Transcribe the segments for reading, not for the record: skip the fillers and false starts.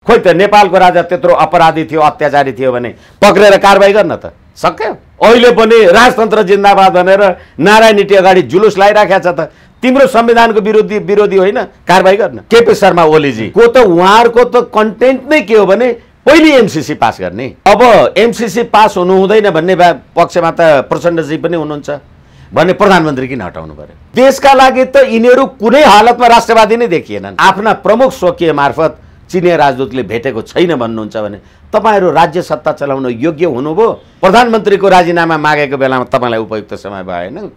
खोइ त नेपालको राजा त्यत्रो अपराधी थियो, अत्याचारी थियो भने पक्रेर कारबाही गर्न त सक्यो। अहिले पनि राजतन्त्र जिन्दाबाद भनेर नारायणीटी अगाडि जुलुस लगाइराखेको छ त। तिम्रो संविधानको विरोधी होइन, कारबाही गर्न। केपी शर्मा ओलीजी को त उहाँहरूको त कन्टेन्ट नै के हो भने पहिले एमसीसी पास गर्ने। अब एमसीसी पास हुनु हुँदैन भन्ने पक्षमा त प्रचण्डजी पनि हुनुहुन्छ भने प्रधानमन्त्री किन हटाउनु पर्यो? देशका लागि त यिनीहरू कुनै हालतमा राष्ट्रवादी नै देखिएनन्। आफ्ना प्रमुख स्वकीय मार्फत चिनिया राजदूतले भेटेको छैन भन्नुहुन्छ भने तपाईहरु राज्य सत्ता चलाउन योग्य हुनुभयो? प्रधानमन्त्रीको राजीनामा मागेको बेलामा तपाईलाई उपयुक्त समय भएन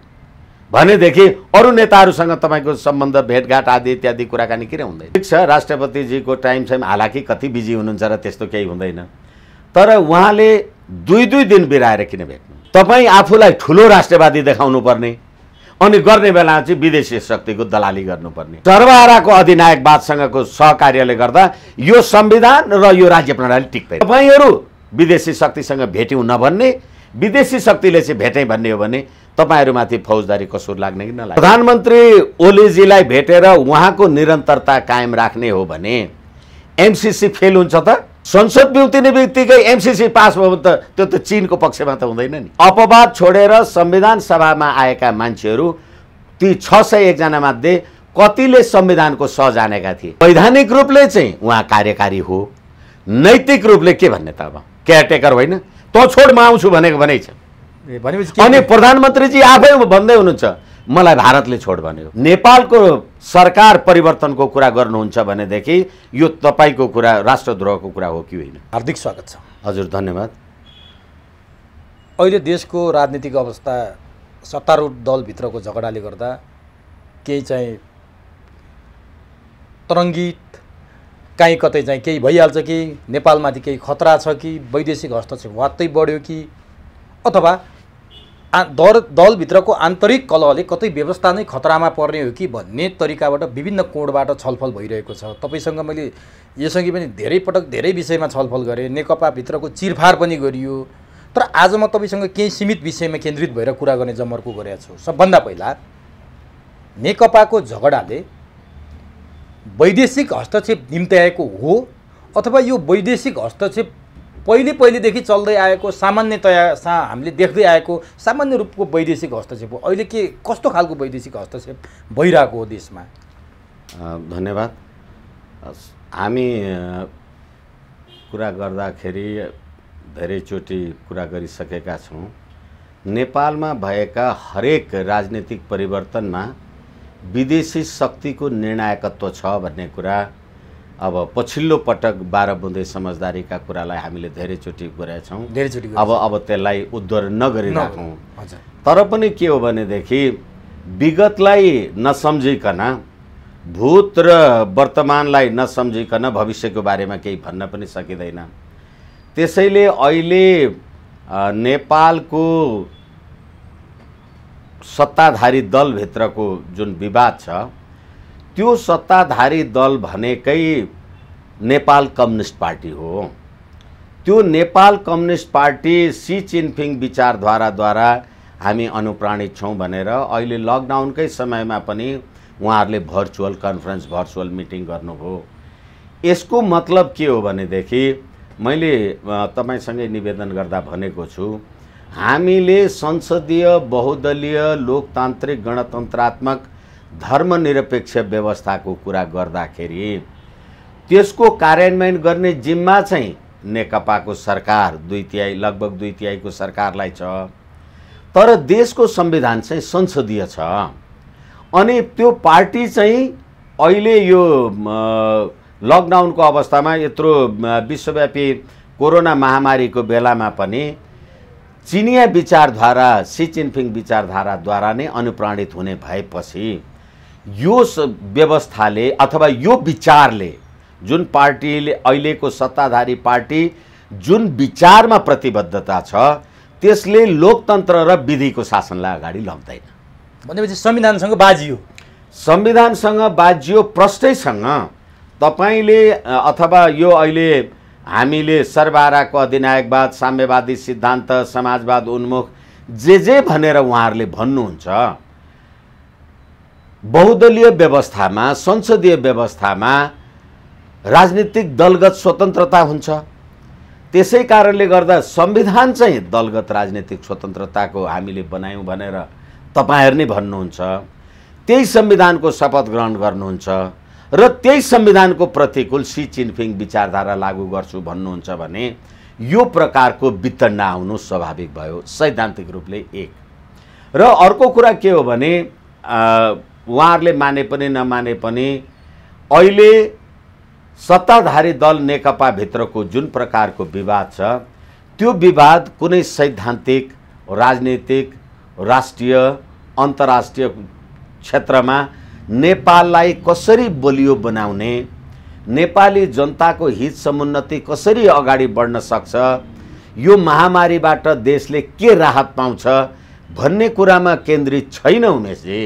भनेदेखि अरु नेताहरूसँग तपाईको सम्बन्ध भेटघाट आदि इत्यादि कुराकानी किन हुँदैन? ठीक छ, राष्ट्रपतिजीको टाइम हालाकि कति बिजी हुनुहुन्छ र त्यस्तो केही हुँदैन, तर उहाँले दुई दिन बिराएर किन भेट्नु? तपाई आफूलाई ठूलो राष्ट्रवादी देखाउनु पर्ने अनि गर्ने बेला चाहिँ विदेशी शक्तिको दलाली गर्नुपर्ने। सर्वहाराको अधिनायकवादसँगको सहकार्यले गर्दा यो संविधान र यो राज्य प्रणाली टिक्दैन। तपाईहरु विदेशी शक्तिसँग भेट्यौ नभन्ने, विदेशी शक्तिले चाहिँ भेटै भन्ने हो भने तपाईहरुमाथि फौजदारी कसूर लाग्ने कि नलाग्ने? प्रधानमन्त्री ओलीजीलाई भेटेर उहाँको निरन्तरता कायम राख्ने हो भने एमसीसी फेल हुन्छ त? संसद बिउतिने बित्तिकै एमसीसी पास भयो त त्यो त चीनको पक्षमा त हुँदैन नि। अपवाद छोडेर संविधान सभामा आएका मान्छेहरू ती 601 जना मध्ये कतिले संविधानको सह जानेका थिए? वैधानिक रूपले चाहिँ उहाँ कार्यकारी हो, नैतिक रूपले के भन्ने त? अब केयरटेकर होइन, त छोड म आउँछु भनेको भनै छ। अनि प्रधानमन्त्रीजी आफै भन्दै हुनुहुन्छ मलाई भारतले छोड भनेको। नेपालको सरकार परिवर्तनको कुरा गर्नुहुन्छ भनेदेखि यो तपाईको कुरा राष्ट्रद्रोहको कुरा हो कि होइन? हार्दिक स्वागत छ। हजुर धन्यवाद। अहिले देशको राजनीतिक अवस्था सत्तारूढ दलभित्रको झगडाले गर्दा केही चाहिँ तरङ्गित, काहीँ कतै चाहिँ केही भइहाल्छ कि नेपालमाथि केही खतरा छ कि वैदेशिक हस्तक्षेप वात्तै बढ्यो कि अथवा दलभित्रको आन्तरिक कलहले कतै व्यवस्था नै खतरामा पर्ने हो कि भन्ने तरिकाबाट विभिन्न कोणबाट छलफल भइरहेको छ। तपाईसँग मैले यसअघि पनि धेरै पटक धेरै विषयमा छलफल गरेँ, नेकपा भित्रको चिरफार पनि गरियो, तर आज म तपाईसँग केही सीमित विषयमा केन्द्रित भएर कुरा गर्ने जमर्को गरेको छु। सबभन्दा पहिला नेकपाको झगडाले वैदेशिक हस्तक्षेप निम्त्याएको हो अथवा यो वैदेशिक हस्तक्षेप पहिलेदेखि चल्दै आएको सामान्यतया हामीले देख्दै आएको सामान्य रूपको वैदेशिक हस्तक्षेप हो? अहिले के कस्तो खालको वैदेशिक हस्तक्षेप भइरहेको हो देशमा? धन्यवाद। हामी कुरा गर्दाखेरि धेरैचोटि कुरा गरिसकेका छौँ। नेपालमा भएका हरेक राजनीतिक परिवर्तनमा विदेशी शक्तिको निर्णायकत्व छ भन्ने कुरा अब पछिल्लो पटक 12 बुँदे समझदारीका कुरालाई हामीले धेरैचोटि गरेका छौँ। अब त्यसलाई उद्धरण नगरिराखौँ। तर पनि के हो भनेदेखि विगतलाई नसम्झिकन, भूत र वर्तमानलाई नसम्झिकन भविष्यको बारेमा केही भन्न पनि सकिँदैन। त्यसैले अहिले नेपालको सत्ताधारी दलभित्रको जुन विवाद छ त्यो सत्ताधारी दल भनेकै नेपाल कम्युनिस्ट पार्टी हो। त्यो Nepal communist party Xi Jinping विचारधाराद्वारा हामी अनुप्राणित छौँ भनेर अहिले लकडाउनकै समयमा पनि उहाँहरूले भर्चुअल कन्फरेन्स, भर्चुअल मिटिङ गर्नुभयो। यसको मतलब के हो भनेदेखि मैले तपाईसँगै निवेदन गर्दा भनेको छु, हामीले संसदीय बहुदलीय लोकतान्त्रिक गणतन्त्रात्मक धर्मनिरपेक्ष व्यवस्थाको कुरा गर्दाखेरि त्यसको कार्यान्वयन गर्ने जिम्मा चाहिँ नेकपाको सरकार लगभग 2/3 को सरकारलाई छ। तर देशको संविधान चाहिँ संसदीय छ। अनि त्यो पार्टी चाहिँ अहिले यो लकडाउनको अवस्थामा यत्रो विश्वव्यापी कोरोना महामारीको बेलामा पनि चिनिया विचारधारा, सी जिनपिङ विचारधाराद्वारा नै अनुप्राणित हुने भएपछि यो व्यवस्थाले अथवा यो विचारले, जुन पार्टीले अहिलेको सत्ताधारी पार्टी जुन विचारमा प्रतिबद्धता छ त्यसले लोकतन्त्र र विधिको शासनलाई अगाडि लग्दैन। भनेपछि संविधानसँग बाजियो। संविधानसँग बाजियो प्रष्टैसँग। तपाईले अथवा यो अहिले हामीले सर्वहाराको अधिनायकवाद, साम्यवादी सिद्धान्त, समाजवाद उन्मुख जे भनेर उहाँहरूले भन्नुहुन्छ, बहुदलीय व्यवस्थामा, संसदीय व्यवस्थामा राजनीतिक दलगत स्वतन्त्रता हुन्छ। त्यसै कारणले गर्दा संविधान चाहिँ दलगत राजनीतिक स्वतन्त्रताको हामीले बनायौँ भनेर तपाईहरु नै भन्नुहुन्छ। त्यही संविधानको शपथ ग्रहण गर्नुहुन्छ र त्यही संविधानको प्रतिकूल सी जिनपिङ विचारधारा लागू गर्छु भन्नुहुन्छ भने यो प्रकारको वितण्डा आउनु स्वाभाविक भयो सैद्धान्तिक रूपले एक। र अर्को कुरा के हो भने उहाँहरूले माने पनि नमाने पनि अहिले सत्ताधारी दल नेकपा भित्रको जुन प्रकारको विवाद छ त्यो विवाद कुनै सैद्धान्तिक राजनीतिक राष्ट्रिय अन्तर्राष्ट्रिय क्षेत्रमा नेपाललाई कसरी बलियो बनाउने, नेपाली जनताको हित समुन्नति कसरी अगाडि बढ्न सक्छ, यो महामारीबाट देशले के राहत पाउँछ भन्ने कुरामा केन्द्रित छैन उमेशजी।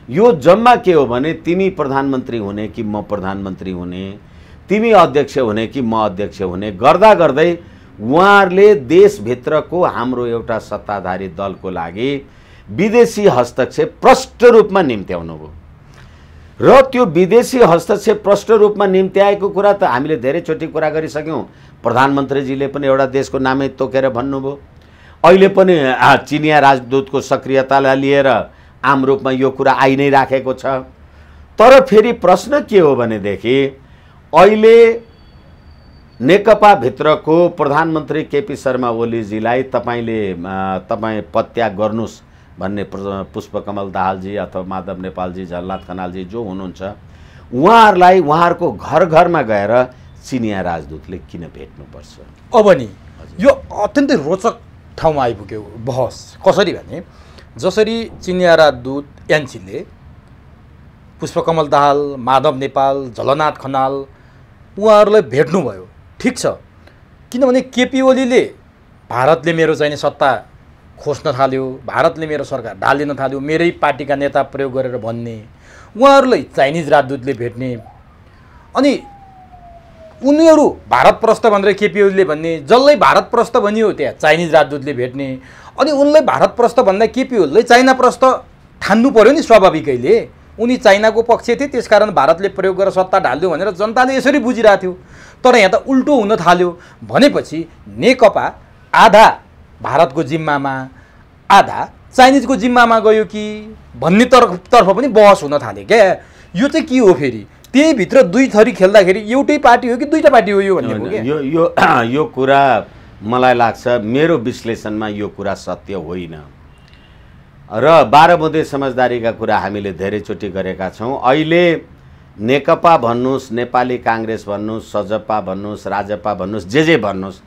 यो जम्मा के हो भने तिमी प्रधानमन्त्री हुने कि म प्रधानमन्त्री हुने, तिमी अध्यक्ष हुने कि म अध्यक्ष हुने गर्दा गर्दै उहाँहरूले देशभित्रको हाम्रो एउटा सत्ताधारी दलको लागि विदेशी हस्तक्षेप प्रष्ट रूपमा निम्त्याउनु भयो। र त्यो विदेशी हस्तक्षेप प्रष्ट रूपमा निम्त्याएको कुरा त हामीले धेरैचोटि कुरा गरिसक्यौँ। प्रधानमन्त्रीजीले पनि एउटा देशको नामै तोकेर भन्नुभयो। अहिले पनि चिनिया राजदूतको सक्रियतालाई लिएर आम रूपमा यो कुरा आइ नै राखेको छ। तर फेरि प्रश्न के हो भनेदेखि अहिले नेकपा भित्रको प्रधानमन्त्री केपी शर्मा ओलीजीलाई तपाईँ पदत्याग गर्नुस् भन्ने पुष्पकमल दाहालजी अथवा माधव नेपालजी झलनाथ खनालजी जो हुनुहुन्छ उहाँहरूलाई उहाँहरूको घर घरमा गएर चिनिया राजदूतले किन भेट्नुपर्छ? अब नि यो अत्यन्तै रोचक ठाउँमा आइपुग्यो बहस। कसरी भने जसरी चिनिया राजदूत एनसीले पुष्पकमल दाहाल माधव नेपाल झलनाथ खनाल उहाँहरूलाई भेट्नुभयो, ठिक छ। किनभने केपी ओलीले भारतले मेरो चाहिने सत्ता खोज्न थाल्यो, भारतले मेरो सरकार ढालिन थाल्यो, मेरै पार्टीका नेता प्रयोग गरेर भन्ने, उहाँहरूलाई चाइनिज राजदूतले भेट्ने, अनि उनीहरू भारतप्रस्थ भनेर केपी ओलीले भन्ने, जसलाई भारतप्रस्थ भनियो त्यहाँ चाइनिज राजदूतले भेट्ने, अनि उनलाई भारतप्रस्थ भन्दा केपी ओलीले चाइनाप्रस्थ ठान्नु पर्यो नि स्वाभाविकैले। उनी चाइनाको पक्ष थिए, त्यसकारण भारतले प्रयोग गरेर सत्ता ढाल्यो भनेर जनताले यसरी बुझिरहेको थियो। तर यहाँ त उल्टो हुन थाल्यो भनेपछि नेकपा आधा भारतको जिम्मामा आधा चाइनिजको जिम्मामा गयो कि भन्ने तर्फ पनि बहस हुन थाल्यो क्या। यो चाहिँ के हो फेरि? त्यही भित्र दुई थरी खेल्दाखेरि एउटै पार्टी हो कि दुईटा पार्टी हो यो भन्ने हो क्या। यो कुरा मलाई लाग्छ मेरो विश्लेषणमा यो कुरा सत्य होइन। र 12 बुँदे समझदारीका कुरा हामीले धेरैचोटि गरेका छौँ। अहिले नेकपा भन्नुहोस्, नेपाली काङ्ग्रेस भन्नुहोस्, सजपा भन्नुहोस्, राजपा भन्नुहोस्, जे भन्नुहोस्,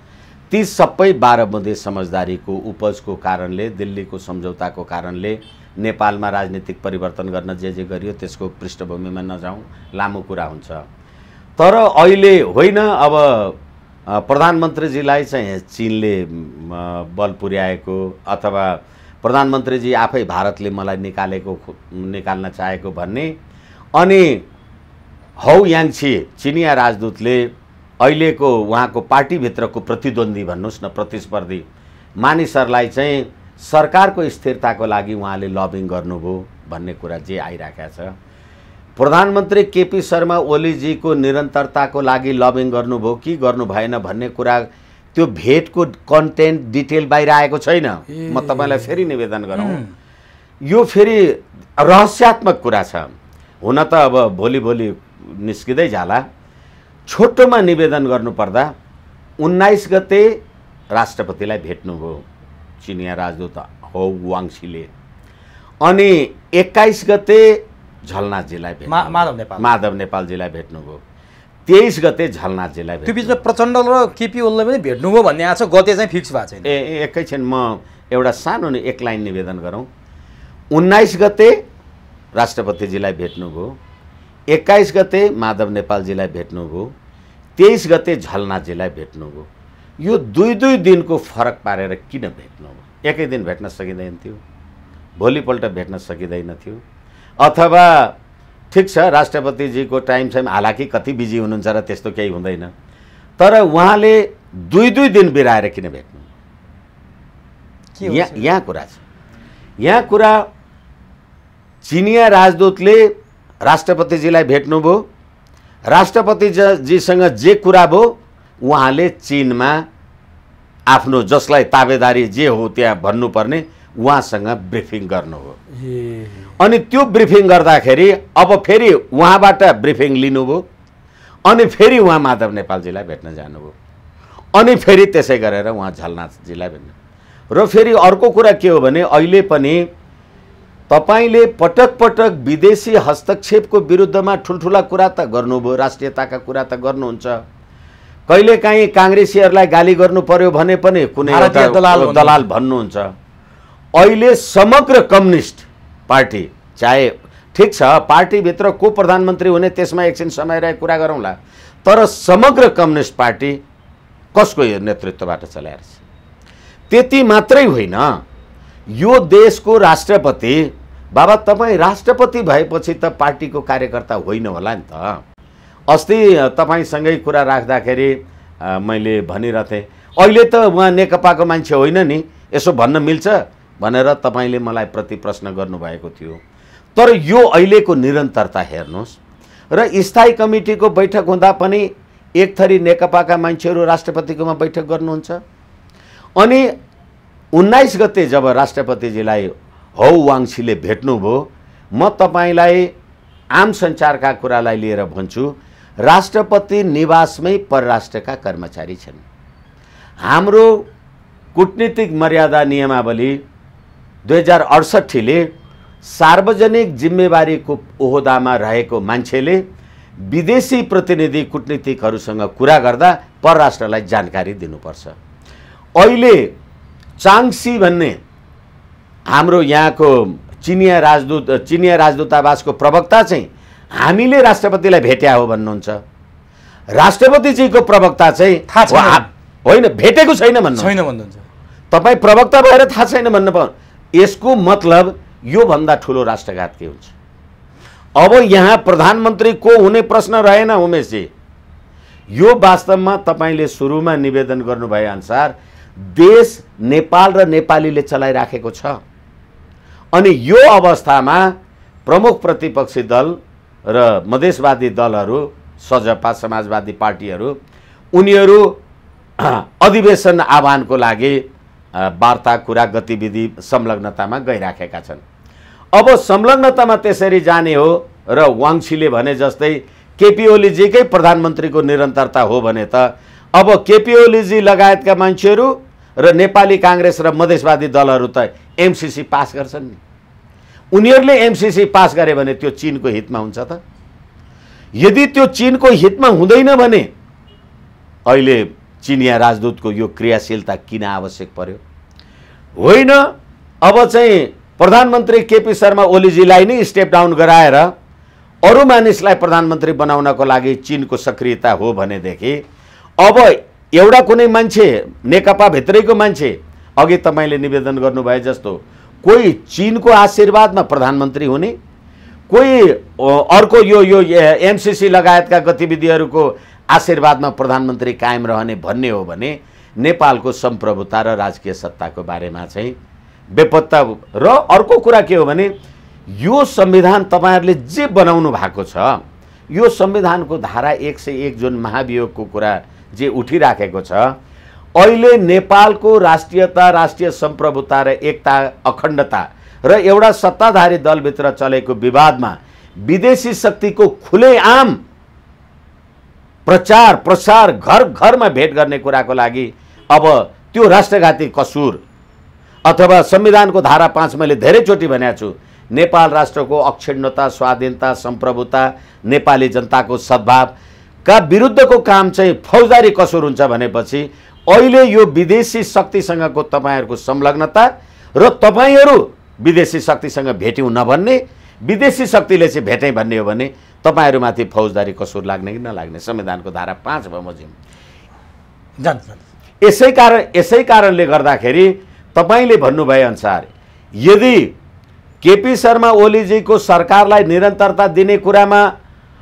ती सबै 12 बुँदे समझदारीको उपजको कारणले, दिल्लीको सम्झौताको कारणले नेपालमा राजनीतिक परिवर्तन गर्न जे गरियो त्यसको पृष्ठभूमिमा नजाउँ, लामो कुरा हुन्छ। तर अहिले होइन, अब प्रधानमन्त्रीजीलाई चाहिँ चीनले बल पुर्याएको अथवा प्रधानमन्त्रीजी आफै भारतले मलाई निकाल्न चाहेको भन्ने, अनि हौ याङछी चिनिया राजदूतले अहिलेको उहाँको पार्टीभित्रको प्रतिद्वन्दी भन्नुहोस् न, प्रतिस्पर्धी मानिसहरूलाई चाहिँ सरकारको स्थिरताको लागि उहाँले लबिङ गर्नुभयो भन्ने कुरा जे आइराखेको छ। प्रधानमन्त्री केपी शर्मा ओलीजीको निरन्तरताको लागि लबिङ गर्नुभयो कि गर्नु भएन भन्ने कुरा त्यो भेटको कन्टेन्ट डिटेल बाहिर आएको छैन। म तपाईँलाई फेरि निवेदन गरौँ, यो फेरि रहस्यात्मक कुरा छ। हुन त अब भोलि निस्किँदै जाला। छोटोमा निवेदन गर्नुपर्दा 19 गते राष्ट्रपतिलाई भेट्नुभयो चिनिया राजदूत हौ वाङछीले, अनि 21 गते झलनाथजीलाई माधव नेपालजीलाई भेट्नुभयो, 23 गते झलनाथजीलाई भेट्नु। त्यो बिचमा प्रचण्ड र केपी ओलीलाई पनि भेट्नुभयो भन्ने आछ, गते चाहिँ फिक्स भएको छैन। एकैछिन म एउटा सानो एक लाइन निवेदन गरौँ। 19 गते राष्ट्रपतिजीलाई भेट्नुभयो, 21 गते माधव नेपालजीलाई भेट्नुभयो, 23 गते झलनाथजीलाई भेट्नुभयो। यो दुई दिनको फरक पारेर किन भेट्नुभयो? एकै दिन भेट्न सकिँदैन थियो, भोलिपल्ट भेट्न सकिँदैन थियो, अथवा ठिक छ राष्ट्रपतिजीको टाइम हालाकि कति बिजी हुनुहुन्छ र त्यस्तो केही हुँदैन, तर उहाँले दुई दिन बिराएर किन भेट्नु? यहाँ कुरा छ। यहाँ कुरा चिनिया राजदूतले राष्ट्रपतिजीलाई भेट्नुभयो राष्ट्रपतिजीसँग जे कुरा भयो उहाँले चीनमा आफ्नो जसलाई ताबेदारी जे हो त्यहाँ भन्नुपर्ने उहाँसँग ब्रिफिङ गर्नु हो। अनि त्यो ब्रिफिङ गर्दाखेरि अब फेरि उहाँबाट ब्रिफिङ लिनुभयो अनि फेरि उहाँ माधव नेपालजीलाई भेट्न जानुभयो अनि फेरि त्यसै गरेर उहाँ झलनाथजीलाई भेट्नु। र फेरि अर्को कुरा के हो भने अहिले पनि तपाईले पटक पटक विदेशी हस्तक्षेपको विरुद्धमा ठुल्ठुला कुरा त गर्नुभयो, राष्ट्रियताका कुरा त गर्नुहुन्छ, कहिलेकाहीँ काङ्ग्रेसीहरूलाई गाली गर्नु पर्यो भने पनि कुनै दलाल भन्नुहुन्छ। अहिले समग्र कम्युनिस्ट पार्टी चाहे ठिक छ पार्टीभित्र को प्रधानमन्त्री हुने त्यसमा एकछिन समय रहे कुरा गरौँला, तर समग्र कम्युनिस्ट पार्टी कसको नेतृत्वबाट चलाइरहेछ? त्यति मात्रै होइन, यो देशको राष्ट्रपति बाबा तपाईँ राष्ट्रपति भएपछि त पार्टीको कार्यकर्ता होइन होला नि त। अस्ति तपाईँसँगै कुरा राख्दाखेरि मैले भनिरहेथेँ अहिले त उहाँ नेकपाको मान्छे होइन नि, यसो भन्न मिल्छ भनेर तपाईँले मलाई प्रति प्रश्न गर्नुभएको थियो। तर यो अहिलेको निरन्तरता हेर्नुहोस् र स्थायी कमिटीको बैठक हुँदा पनि एक थरी नेकपाका मान्छेहरू राष्ट्रपतिकोमा बैठक गर्नुहुन्छ। अनि 19 गते जब राष्ट्रपतिजीलाई हौ वाङछीले भेट्नुभयो, म तपाईँलाई आम सञ्चारका कुरालाई लिएर भन्छु, राष्ट्रपति निवासमै परराष्ट्रका कर्मचारी छन्। हाम्रो कूटनीतिक मर्यादा नियमावली 2068 ले सार्वजनिक जिम्मेवारीको ओहदामा रहेको मान्छेले विदेशी प्रतिनिधि कूटनीतिकहरूसँग कुरा गर्दा परराष्ट्रलाई जानकारी दिनुपर्छ। अहिले चाङसी भन्ने हाम्रो यहाँको चिनिया राजदूतावासको प्रवक्ता चाहिँ हामीले राष्ट्रपतिलाई भेट्या हो भन्नुहुन्छ। राष्ट्रपतिजीको प्रवक्ता चाहिँ होइन भेटेको छैन भन्नुहुन्छ। तपाईँ प्रवक्ता भएर थाहा छैन भन्नु पाउनु, यसको मतलब योभन्दा ठुलो राष्ट्रघात के हुन्छ? अब यहाँ प्रधानमन्त्री को हुने प्रश्न रहेन उमेशजी। यो वास्तवमा तपाईँले सुरुमा निवेदन गर्नुभए अनुसार देश नेपाल र नेपालीले चलाइराखेको छ। अनि यो अवस्थामा प्रमुख प्रतिपक्षी दल र मधेसवादी दलहरू, सजपा समाजवादी पार्टीहरू, उनीहरू अधिवेशन आह्वानको लागि वार्ता कुरा गतिविधि संलग्नतामा गइराखेका छन्। अब संलग्नतामा त्यसरी जाने हो र वाङछीले भने जस्तै केपी ओलीजीकै प्रधानमन्त्रीको निरन्तरता हो भने त अब केपी ओलीजी लगायतका मान्छेहरू र नेपाली काङ्ग्रेस र मधेसवादी दलहरू त एमसीसी पास गर्छन् नि। उनीहरूले एमसीसी पास गरे भने त्यो चीनको हितमा हुन्छ त? यदि त्यो चीनको हितमा हुँदैन भने अहिले चिनिया राजदूतको यो क्रियाशीलता किन आवश्यक पर्यो? होइन, अब चाहिँ प्रधानमन्त्री केपी शर्मा ओलीजीलाई नै स्टेप डाउन गराएर अरू मानिसलाई प्रधानमन्त्री बनाउनको लागि चीनको सक्रियता हो भनेदेखि अब एउटा कुनै मान्छे नेकपा भित्रैको मान्छे, अघि तपाईँले निवेदन गर्नुभए जस्तो कोही चीनको आशीर्वादमा प्रधानमन्त्री हुने, कोही अर्को यो एमसीसी लगायतका गतिविधिहरूको आशीर्वादमा प्रधानमन्त्री कायम रहने भन्ने हो भने नेपालको सम्प्रभुता र राजकीय सत्ताको बारेमा चाहिँ बेपत्ता। र अर्को कुरा के हो भने यो संविधान तपाईहरुले जे बनाउनु भएको छ, यो संविधानको धारा 101 जुन महाभियोगको कुरा जे उठिराखेको छ, अहिले नेपालको राष्ट्रियता, राष्ट्रिय सम्प्रभुता र एकता, अखण्डता र एउटा सत्ताधारी दलभित्र चलेको विवादमा विदेशी शक्तिको खुलेआम प्रचार प्रसार घर घरमा भेट गर्ने कुराको लागि अब त्यो राष्ट्रघाती कसूर अथवा संविधानको धारा 5 मैले धेरैचोटि भनेको छु, नेपाल राष्ट्रको अखण्डता, स्वाधीनता, सम्प्रभुता, नेपाली जनताको सद्भावका विरुद्धको काम चाहिँ फौजदारी कसूर हुन्छ भनेपछि अहिले यो विदेशी शक्तिसँगको तपाईहरुको संलग्नता र तपाईहरु विदेशी शक्तिसँग भेट्यौं नभन्ने, विदेशी शक्तिले चाहिँ भेटै भन्ने हो भने तपाईहरुमाथि फौजदारी कसूर लाग्ने कि नलाग्ने संविधानको धारा 5 बमोजिम जान्छ। यसै कारणले गर्दाखेरि तपाईले भन्नुभए अनुसार यदि केपी शर्मा ओलीजीको सरकारलाई निरन्तरता दिने कुरामा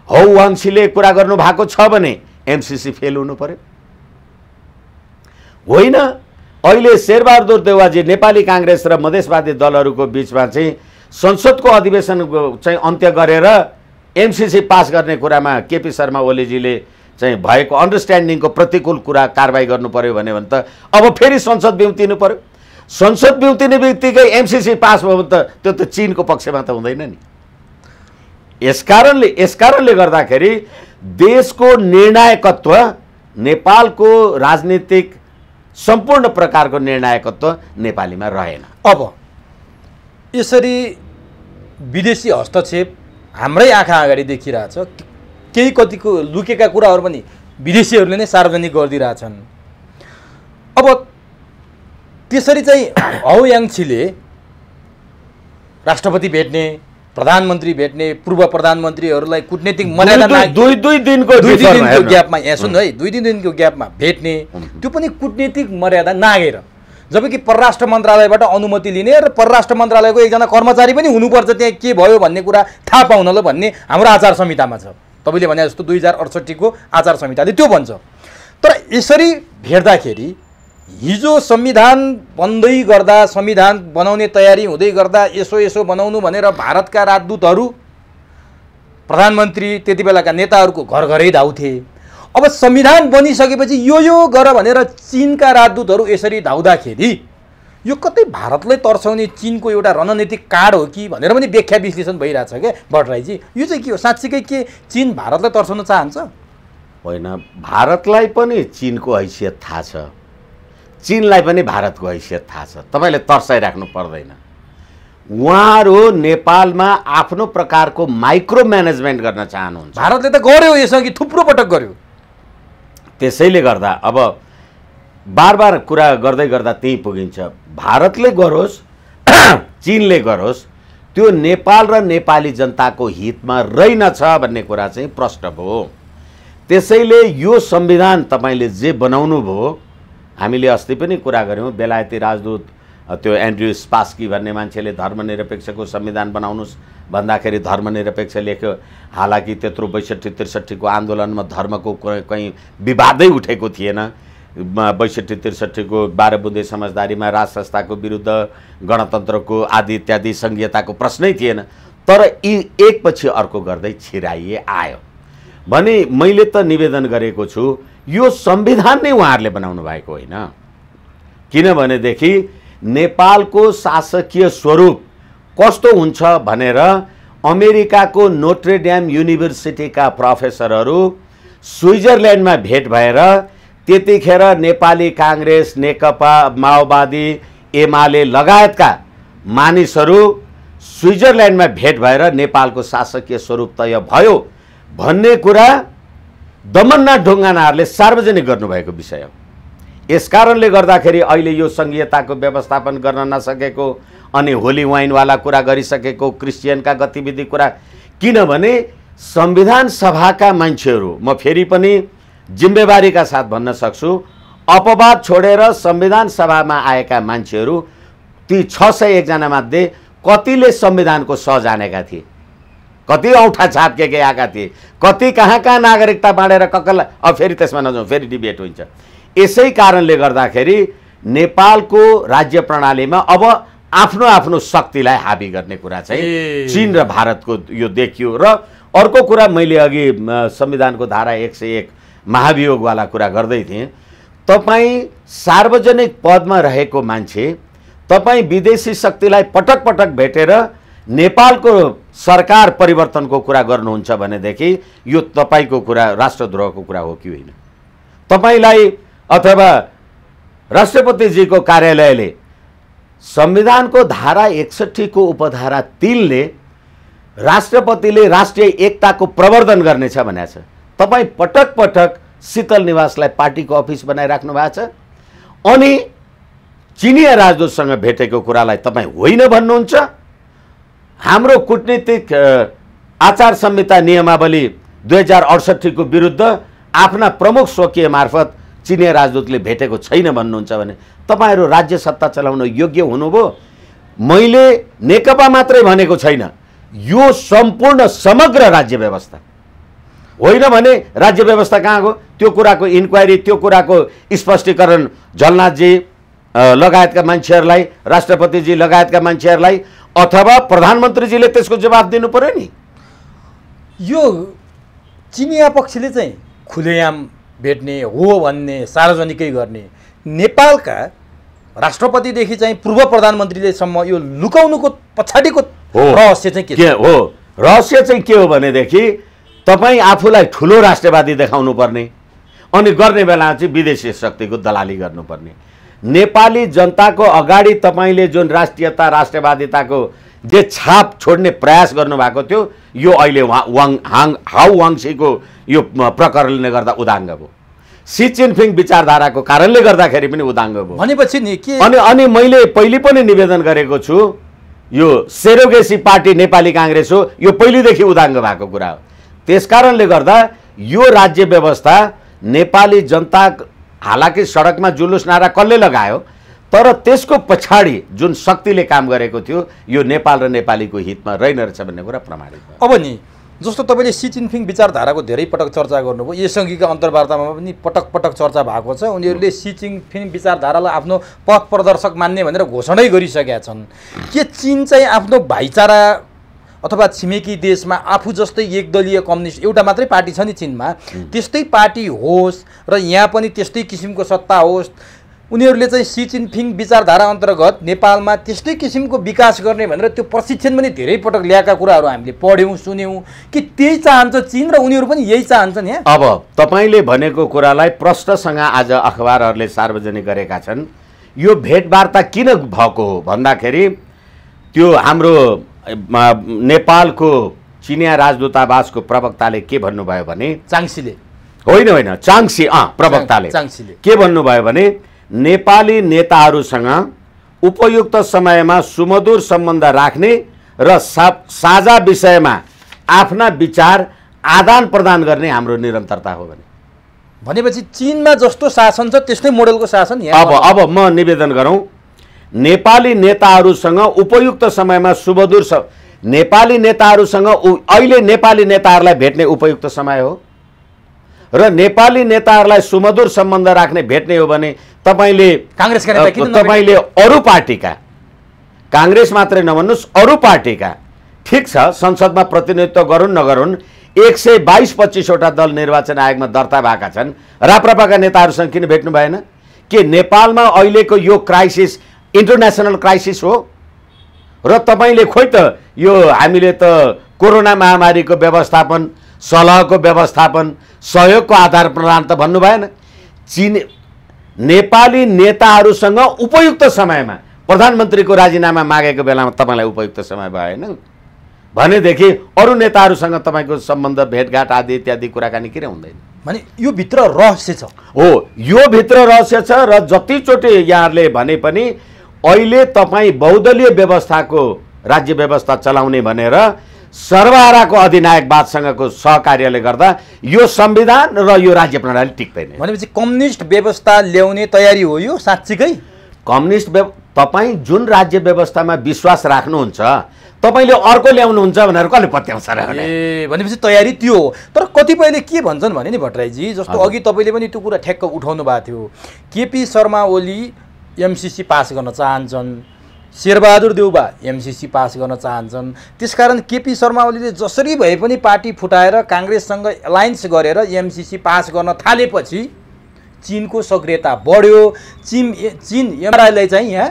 हौ वाङछीले कुरा गर्नु भएको छ भने एमसीसी फेल हुनु पर्यो। होइन, अहिले शेरबहादुर देउवाजी नेपाली कांग्रेस र मधेसवादी दलहरूको बीचमा चाहिँ संसदको अधिवेशन चाहिँ अन्त्य गरेर एमसिसी पास गर्ने कुरामा केपी शर्मा ओलीजीले चाहिँ भएको अन्डरस्ट्यान्डिङको प्रतिकूल कुरा कारबाही गर्नु पर्यो भने त अब फेरि संसद बिउतिनु पर्यो। संसद बिउतिने बित्तिकै एमसिसी पास भयो भने त त्यो त चीनको पक्षमा त हुँदैन नि। यसकारणले गर्दाखेरि देशको निर्णायकत्व, नेपालको राजनीतिक सम्पूर्ण प्रकारको निर्णायकत्व नेपालीमा रहेन। अब यसरी विदेशी हस्तक्षेप हाम्रै आँखा अगाडि देखिरहेछ, केही कतिको लुकेका कुराहरू पनि विदेशीहरूले नै सार्वजनिक गरिदिरहेछन्। अब त्यसरी चाहिँ हाउ याङछीले राष्ट्रपति भेट्ने, प्रधानमन्त्री भेट्ने, पूर्व प्रधानमन्त्रीहरूलाई कूटनीतिक मर्यादा दुई दिनको ग्यापमा, यहाँ सुन्नु है, 2 दिनको ग्यापमा भेट्ने, त्यो पनि कूटनीतिक मर्यादा नागेर, जबकि परराष्ट्र मन्त्रालयबाट अनुमति लिने र परराष्ट्र मन्त्रालयको एकजना कर्मचारी पनि हुनुपर्छ त्यहाँ के भयो भन्ने कुरा थाहा पाउनलाई भन्ने हाम्रो आचार संहितामा छ। तपाईँले भने जस्तो 2068 को आचार संहिताले त्यो भन्छ। तर यसरी भेट्दाखेरि हिजो संविधान बन्दै गर्दा, संविधान बनाउने तयारी हुँदै गर्दा यसो बनाउनु भनेर भारतका राजदूतहरू, प्रधानमन्त्री, त्यति बेलाका नेताहरूको घर घरै धाउँथे। अब संविधान बनिसकेपछि यो गर भनेर चीनका राजदूतहरू यसरी धाउँदाखेरि यो कतै भारतलाई तर्साउने चीनको एउटा रणनीतिक कार्ड हो कि भनेर पनि व्याख्या विश्लेषण भइरहेछ क्या भट्टराईजी। यो चाहिँ के हो, साँच्चीकै के चीन भारतलाई तर्साउन चाहन्छ? होइन, भारतलाई पनि चीनको हैसियत थाहा छ, चीनलाई पनि भारतको हैसियत थाहा छ। तपाईँले तर्साइराख्नु पर्दैन। उहाँहरू नेपालमा आफ्नो प्रकारको माइक्रो म्यानेजमेन्ट गर्न चाहनुहुन्छ। भारतले त गर्यो, यसअघि थुप्रो पटक गर्यो। त्यसैले गर्दा अब बार कुरा गर्दै गर्दा त्यही पुगिन्छ। भारतले गरोस्, चीनले गरोस्, त्यो नेपाल र नेपाली जनताको हितमा रहेनछ भन्ने कुरा चाहिँ प्रष्ट भयो। त्यसैले यो संविधान तपाईँले जे बनाउनु भयो, हामीले अस्ति पनि कुरा गऱ्यौँ, बेलायती राजदूत त्यो एन्ड्रयू स्पास्की भन्ने मान्छेले धर्मनिरपेक्षको संविधान बनाउनुहोस् भन्दाखेरि धर्मनिरपेक्ष लेख्यो। हालाकि त्यत्रो 62-63 को आन्दोलनमा धर्मको कहीँ विवादै उठेको थिएन। 62-63 को 12 बुँदे समझदारीमा राज संस्थाको विरुद्ध, गणतन्त्रको आदि इत्यादि संघीयताको प्रश्नै थिएन। तर यी एकपछि अर्को गर्दै छिराइए आयो भने मैले त निवेदन गरेको छु, यो संविधान नै उहाँहरूले बनाउनु भएको होइन। किनभनेदेखि नेपालको शासकीय स्वरूप कस्तो हुन्छ भनेर अमेरिकाको नोट्रेड्याम युनिभर्सिटीका प्रोफेसरहरू स्विजरल्यान्डमा भेट भएर त्यतिखेर नेपाली काङ्ग्रेस, नेकपा माओवादी, एमाले लगायतका मानिसहरू स्विजरल्यान्डमा भेट भएर नेपालको शासकीय स्वरूप तय भयो भन्ने कुरा दमननाथ ढुङ्गानाहरूले सार्वजनिक गर्नुभएको विषय हो। यसकारणले गर्दाखेरि अहिले यो संघीयताको व्यवस्थापन गर्न नसकेको, अनि होली वाइनवाला कुरा गरिसकेको, क्रिस्चियनका गतिविधि कुरा, किनभने संविधान सभाका मान्छेहरू, म फेरि पनि जिम्मेवारीका साथ भन्न सक्छु, अपवाद छोडेर संविधान सभामा आएका मान्छेहरू ती 601 जना मध्ये कतिले संविधानको स जानेका थिए, कति औँठा छापके आएका थिए, कति कहाँ नागरिकता बाँडेर कक्कल। अब फेरि त्यसमा नजाउँ, फेरि डिबेट हुन्छ। यसै कारणले गर्दाखेरि नेपालको राज्य प्रणालीमा अब आफ्नो आफ्नो शक्तिलाई हाबी गर्ने कुरा चाहिँ चीन र भारतको यो देखियो। र अर्को कुरा, मैले अघि संविधानको धारा 101 महाभियोगवाला कुरा गर्दै थिएँ। तपाईँ सार्वजनिक पदमा रहेको मान्छे, तपाईँ विदेशी शक्तिलाई पटक पटक भेटेर नेपालको सरकार परिवर्तनको कुरा गर्नुहुन्छ भनेदेखि यो तपाईँको कुरा राष्ट्रद्रोहको कुरा हो कि होइन? तपाईँलाई अथवा राष्ट्रपतिजीको कार्यालयले संविधानको धारा 61 को उपधारा 3 ले राष्ट्रपतिले राष्ट्रिय एकताको प्रवर्धन गर्नेछ भनेको छ। तपाईँ पटक पटक शीतल निवासलाई पार्टीको अफिस बनाइराख्नु भएको छ, अनि चिनिया राजदूतसँग भेटेको कुरालाई तपाईँ होइन भन्नुहुन्छ। हाम्रो कूटनीतिक आचार संहिता नियमावली 2068 को विरुद्ध आफ्ना प्रमुख स्वकीय मार्फत चिनिया राजदूतले भेटेको छैन भन्नुहुन्छ भने तपाईहरु राज्य सत्ता चलाउन योग्य हुनुभयो। मैले नेकपा मात्रै भनेको छैन, यो सम्पूर्ण समग्र राज्य व्यवस्था होइन भने राज्य व्यवस्था कहाँ गयो? त्यो कुराको इन्क्वायरी, त्यो कुराको स्पष्टीकरण झलनाथजी लगायतका मान्छेहरूलाई, राष्ट्रपतिजी लगायतका मान्छेहरूलाई अथवा प्रधानमन्त्रीजीले त्यसको जवाफ दिनु पर्यो नि। यो चिनिया पक्षले चाहिँ खुलेआम भेट्ने हो भन्ने सार्वजनिकै गर्ने नेपालका राष्ट्रपतिदेखि चाहिँ पूर्व प्रधानमन्त्रीलेसम्म यो लुकाउनुको पछाडिको रहस्य चाहिँ के हो? रहस्य चाहिँ के हो भनेदेखि तपाईँ आफूलाई ठुलो राष्ट्रवादी देखाउनु पर्ने अनि गर्ने बेला चाहिँ विदेशी शक्तिको दलाली गर्नुपर्ने। नेपाली जनताको अगाडि तपाईँले जुन राष्ट्रियता राष्ट्रवादिताको जे छाप छोड्ने प्रयास गर्नुभएको थियो यो अहिले हाउ वाङसीको यो प्रकरणले गर्दा उदाङ्ग भयो। सी जिनपिङ विचारधाराको कारणले गर्दाखेरि पनि उदाङ्ग भयो भनेपछि नि के अनि मैले पहिले पनि निवेदन गरेको छु यो सेरोगेसी पार्टी नेपाली काङ्ग्रेस हो, यो पहिलेदेखि उदाङ्ग भएको कुरा हो। त्यसकारणले गर्दा यो राज्य व्यवस्था नेपाली जनता हालाकि सडकमा जुलुस नारा कसले लगायो तर त्यसको पछाडि जुन शक्तिले काम गरेको थियो यो नेपाल र नेपालीको हितमा रहेन रहेछ भन्ने कुरा प्रमाणित भयो। अब नि जस्तो तपाईँले सी जिनपिङ विचारधाराको धेरै पटक चर्चा गर्नुभयो, यससँगीका अन्तर्वार्तामा पनि पटक पटक चर्चा भएको छ। उनीहरूले सी जिनपिङ विचारधारालाई आफ्नो पथ प्रदर्शक मान्ने भनेर घोषणै गरिसकेका छन्। के चीन चाहिँ आफ्नो भाइचारा अथवा छिमेकी देशमा आफू जस्तै एकदलीय कम्युनिस्ट एउटा मात्रै पार्टी छ नि चीनमा, त्यस्तै पार्टी होस् र यहाँ पनि त्यस्तै किसिमको सत्ता होस्, उनीहरूले चाहिँ सी जिनपिङ विचारधारा अन्तर्गत नेपालमा त्यस्तै किसिमको विकास गर्ने भनेर त्यो प्रशिक्षण पनि धेरै पटक ल्याएका कुराहरू हामीले पढ्यौँ सुन्यौँ कि त्यही चाहन्छ चीन र उनीहरू पनि यही चाहन्छन् यहाँ? अब तपाईँले भनेको कुरालाई प्रश्नसँग आज अखबारहरूले सार्वजनिक गरेका छन्। यो भेटवार्ता किन भएको हो भन्दाखेरि त्यो हाम्रो नेपालको चिनिया राजदूतावासको प्रवक्ताले के भन्नुभयो भने चाङसीले होइन चाङसी प्रवक्ताले के भन्नुभयो भने नेपाली नेताहरूसँग उपयुक्त समयमा सुमधुर सम्बन्ध राख्ने र साझा विषयमा आफ्ना विचार आदान प्रदान गर्ने हाम्रो निरन्तरता हो भनेपछि चीनमा जस्तो शासन छ त्यस्तै मोडलको शासन यहाँ। अब म निवेदन गरौँ, नेपाली नेताहरूसँग उपयुक्त समयमा सुमधुर नेपाली नेताहरूसँग अहिले नेपाली नेताहरूलाई भेट्ने उपयुक्त समय हो र नेपाली नेताहरूलाई सुमधुर सम्बन्ध राख्ने भेट्ने हो भने तपाईँले तपाईँले अरू पार्टीका, काङ्ग्रेस मात्रै नभन्नुहोस् अरू पार्टीका, ठिक छ संसदमा प्रतिनिधित्व गरून् नगरून् 122-25वटा दल निर्वाचन आयोगमा दर्ता भएका छन्, राप्रपाका नेताहरूसँग किन भेट्नु भएन? के नेपालमा अहिलेको यो क्राइसिस इन्टरनेसनल क्राइसिस हो र तपाईँले खोइ त यो हामीले त कोरोना महामारीको व्यवस्थापन, सलहको व्यवस्थापन, सहयोगको आधार प्रदान त भन्नु भएन। नेपाली नेताहरूसँग उपयुक्त समयमा प्रधानमन्त्रीको राजीनामा मागेको बेलामा तपाईँलाई उपयुक्त समय भएन भनेदेखि अरू नेताहरूसँग तपाईँको सम्बन्ध भेटघाट आदि इत्यादि कुराकानी किन हुँदैन? भने यो भित्र रहस्य छ हो, यो भित्र रहस्य छ र जतिचोटि यहाँहरूले भने पनि अहिले तपाईँ बहुदलीय व्यवस्थाको राज्य व्यवस्था चलाउने भनेर सर्वहाराको अधिनायकवादसँगको सहकार्यले गर्दा यो संविधान र यो राज्य प्रणाली टिक्दैन। भनेपछि कम्युनिस्ट व्यवस्था ल्याउने तयारी हो यो साँच्चीकै? कम्युनिस्ट तपाईँ जुन राज्य व्यवस्थामा विश्वास राख्नुहुन्छ तपाईँले अर्को ल्याउनुहुन्छ भनेर कसले पत्याउँछ र? भनेपछि तयारी त्यो हो। तर कतिपयले के भन्छन् भने नि भट्टराईजी, जस्तो अघि तपाईँले पनि त्यो कुरा ठ्याक्क उठाउनु भएको थियो, केपी शर्मा ओली एमसीसी पास गर्न चाहन्छन्, शेरबहादुर देउबा एमसीसी पास गर्न चाहन्छन्, त्यसकारण केपी शर्मा ओलीले जसरी भए पनि पार्टी फुटाएर काङ्ग्रेससँग एलायन्स गरेर एमसीसी पास गर्न थालेपछि चीनको सक्रियता बढ्यो। चीन एमआरआईलाई चाहिँ यहाँ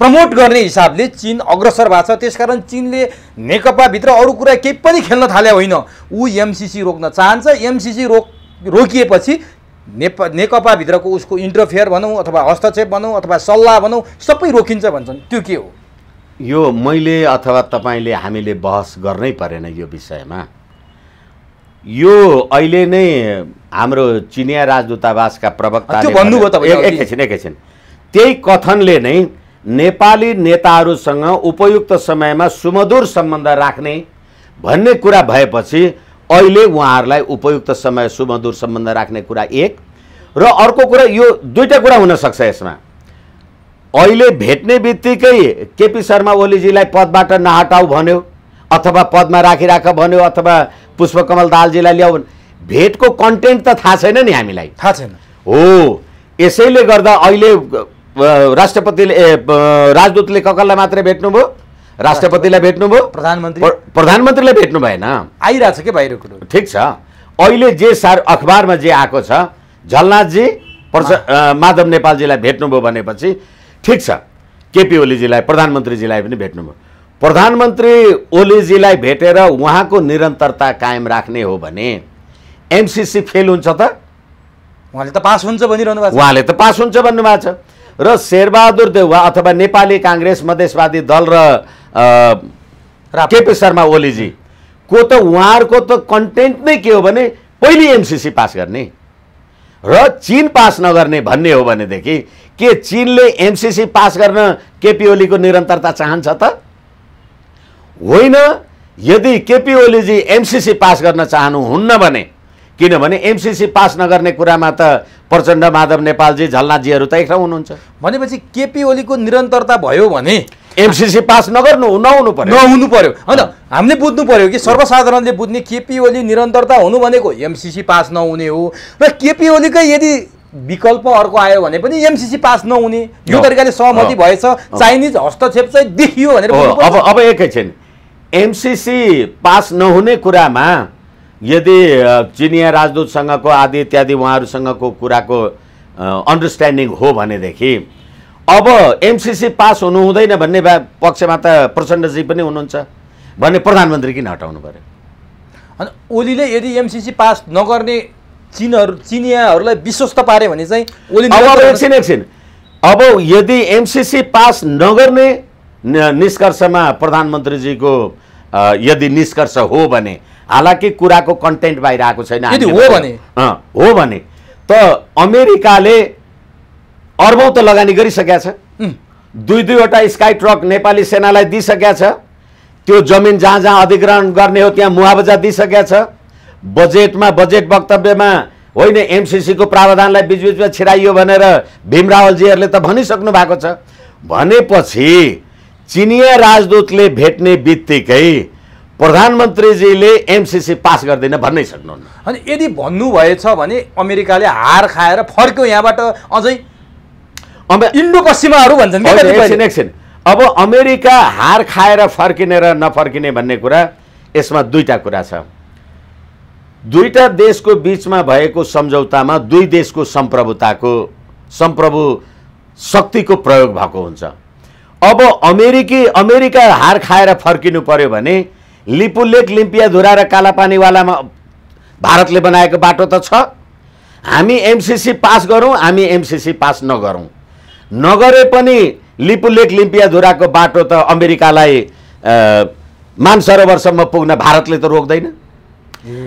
प्रमोट गर्ने हिसाबले चीन अग्रसर भएको छ। त्यसकारण चीनले नेकपाभित्र अरू कुरा केही पनि खेल्न थाले होइन, ऊ एमसीसी रोक्न चाहन्छ। एमसीसी रोकिएपछि नेकपाभित्रको उसको इन्टरफेयर भनौँ अथवा हस्तक्षेप भनौँ अथवा सल्लाह भनौँ सबै रोकिन्छ भन्छन्। त्यो के हो? यो मैले अथवा तपाईँले हामीले बहस गर्नै परेन यो विषयमा। यो अहिले नै हाम्रो चिनिया राजदूतावासका प्रवक्ताले एकैछिन त्यही कथनले नै नेपाली नेताहरूसँग उपयुक्त समयमा सुमधुर सम्बन्ध राख्ने भन्ने कुरा भएपछि अहिले उहाँहरूलाई उपयुक्त समय सुमधुर सम्बन्ध राख्ने कुरा एक र अर्को कुरा यो दुईटा कुरा हुन सक्छ यसमा। अहिले भेट्ने बित्तिकै केपी शर्मा ओलीजीलाई पदबाट नहटाऊ भन्यो अथवा पदमा राखिराख भन्यो अथवा पुष्पकमल दाहालजीलाई ल्याऊ, भेटको कन्टेन्ट त थाहा छैन नि हामीलाई, थाहा छैन हो। यसैले गर्दा अहिले राष्ट्रपतिले राजदूतले ककललाई मात्रै भेट्नुभयो, राष्ट्रपतिलाई भेट्नुभयो, प्रधानमन्त्रीलाई भेट्नु भएन। आइरहेछ के बाहिर कुरो। ठिक छ, अहिले जे अखबारमा जे आएको छ, झलनाथजी माधव नेपालजीलाई भेट्नुभयो भनेपछि ठिक छ, केपी ओलीजीलाई प्रधानमन्त्रीजीलाई पनि भेट्नुभयो। प्रधानमन्त्री ओलीजीलाई भेटेर उहाँको निरन्तरता कायम राख्ने हो भने एमसिसी फेल हुन्छ त? उहाँले त पास हुन्छ भनिरहनु भएको छ। उहाँले त पास हुन्छ भन्नुभएको छ। र शेरबहादुर देउवा अथवा नेपाली काङ्ग्रेस मधेसवादी दल र केपी शर्मा ओलीजी को त उहाँहरूको त कन्टेन्ट नै के हो भने पहिले एमसिसी पास गर्ने र चीन पास नगर्ने भन्ने हो भनेदेखि के चीनले एमसिसी पास गर्न केपी ओलीको निरन्तरता चाहन्छ त? होइन। यदि केपी ओलीजी एमसिसी पास गर्न चाहनुहुन्न भने, किनभने एमसिसी पास नगर्ने कुरामा त प्रचण्ड, माधव नेपालजी, झलनाथजीहरू त एक ठाउँ हुनुहुन्छ। भनेपछि केपी ओलीको निरन्तरता भयो भने एमसिसी पास नहुनु पर्यो। होइन, हामीले बुझ्नु पर्यो कि सर्वसाधारणले बुझ्ने केपी ओली निरन्तरता हुनु भनेको एमसिसी पास नहुने हो, र केपी ओलीकै यदि विकल्प अर्को आयो भने पनि एमसिसी पास नहुने, यो तरिकाले सहमति भएछ, चाइनिज हस्तक्षेप चाहिँ देखियो भनेर। अब एकैछिन एमसिसी पास नहुने कुरामा यदि चिनिया राजदूतसँगको आदि इत्यादि उहाँहरूसँगको कुराको अन्डरस्ट्यान्डिङ हो भनेदेखि अब एमसिसी पास हुनु हुँदैन भन्ने पक्षमा त प्रचण्डजी पनि हुनुहुन्छ भने प्रधानमन्त्री किन हटाउनु पर्यो? अनि ओलीले यदि एमसिसी पास नगर्ने चिनियाहरूलाई विश्वस्त पारे भने चाहिँ ओली एकछिन अब यदि एमसिसी पास नगर्ने निष्कर्षमा प्रधानमन्त्रीजीको यदि निष्कर्ष हो भने, हालाकि कुराको कन्टेन्ट बाहिर आएको छैन, यदि हो भने त अमेरिकाले अर्बौं त लगानी गरिसकेका छ, दुईवटा स्काई ट्रक नेपाली सेनालाई दिइसकेका छ, त्यो जमिन जहाँ जहाँ अधिग्रहण गर्ने हो त्यहाँ मुआवजा दिइसकेका छ, बजेटमा बजेट वक्तव्यमा होइन एमसिसी को प्रावधानलाई बीचबीचमा छिराइयो भनेर भीम रावलजीहरूले त भनिसक्नु भएको छ। भनेपछि चिनिया राजदूतले भेट्ने बित्तिकै प्रधानमन्त्रीजीले एमसिसी पास गर्दैन भन्नै सक्नुहुन्न। अनि यदि भन्नुभएछ भने अमेरिकाले हार खाएर फर्क्यो यहाँबाट, अझै इन्डो पश्चिमाहरू भन्छन् कि एकछिन अब अमेरिका हार खाएर फर्किने र नफर्किने भन्ने कुरा, यसमा दुईटा कुरा छ। दुईटा देशको बीचमा भएको सम्झौतामा दुई देशको सम्प्रभु शक्तिको प्रयोग भएको हुन्छ। अब अमेरिका हार खाएर फर्किनु पर्यो भने लिपुलेक, लिम्पियाधुरा र कालापानीवालामा भारतले बनाएको बाटो त छ। हामी एमसिसी पास गरौँ, हामी एमसिसी पास नगरौँ, नगरे पनि लिपुलेक, लिम्पियाधुराको बाटो त अमेरिकालाई मानसरोवरसम्म पुग्न भारतले त रोक्दैन।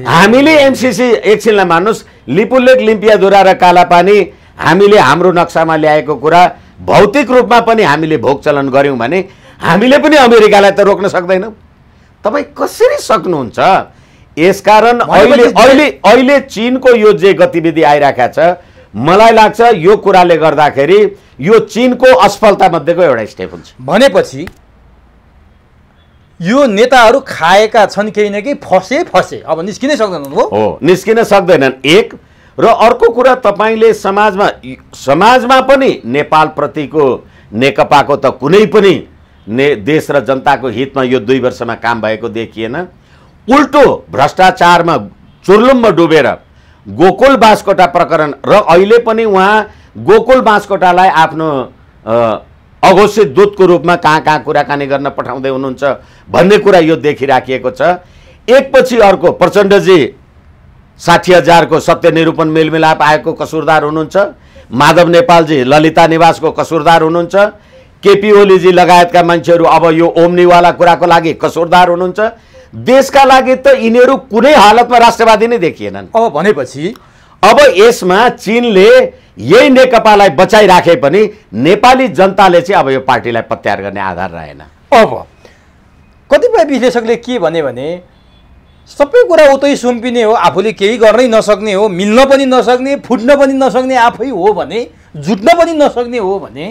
हामीले एमसिसी एकछिनलाई मान्नुहोस्, लिपुलेक, लिम्पियाधुरा र कालापानी हामीले हाम्रो नक्सामा ल्याएको कुरा भौतिक रूपमा पनि हामीले भोग चलन गऱ्यौँ भने हामीले पनि अमेरिकालाई त रोक्न सक्दैनौँ। तपाईँ कसरी सक्नुहुन्छ? यसकारण अहिले चीनको यो जे गतिविधि आइरहेको छ, मलाई लाग्छ यो कुराले गर्दाखेरि यो चीनको असफलता मध्येको एउटा स्टेप हुन्छ। भनेपछि यो नेताहरू खाएका छन् केही न केही, फसे अब निस्किनै सक्दैनन् हो, निस्किन सक्दैनन् एक। र अर्को कुरा, तपाईँले समाजमा पनि नेपाल प्रतिको नेकपाको त कुनै पनि देश र जनताको हितमा यो 2 वर्षमा काम भएको देखिएन। उल्टो भ्रष्टाचारमा चुर्लुममा डुबेर गोकुल बास्कोटा प्रकरण र अहिले पनि उहाँ गोकुल बास्कोटालाई आफ्नो अघोषित दूतको रूपमा कहाँ कुराकानी गर्न पठाउँदै हुनुहुन्छ भन्ने कुरा यो देखिराखिएको छ। एकपछि अर्को प्रचण्डजी 60,000 को सत्य निरूपण मेलमिलाप आएको कसूरदार हुनुहुन्छ, माधव नेपालजी ललिता निवासको कसूरदार हुनुहुन्छ, केपी ओलीजी लगायतका मान्छेहरू अब यो ओम्नीवाला कुराको लागि कसूरदार हुनुहुन्छ। देशका लागि त यिनीहरू कुनै हालतमा राष्ट्रवादी नै देखिएनन्। अब भनेपछि अब यसमा चीनले यही नेकपालाई बचाइराखे पनि नेपाली जनताले चाहिँ अब यो पार्टीलाई प्रत्याहार गर्ने आधार रहेन। अब कतिपय विश्लेषकले के भने सबै कुरा उतै सुम्पिने हो, आफूले केही गर्नै नसक्ने हो, मिल्न पनि नसक्ने, फुट्न पनि नसक्ने आफै हो भने, जुट्न पनि नसक्ने हो भने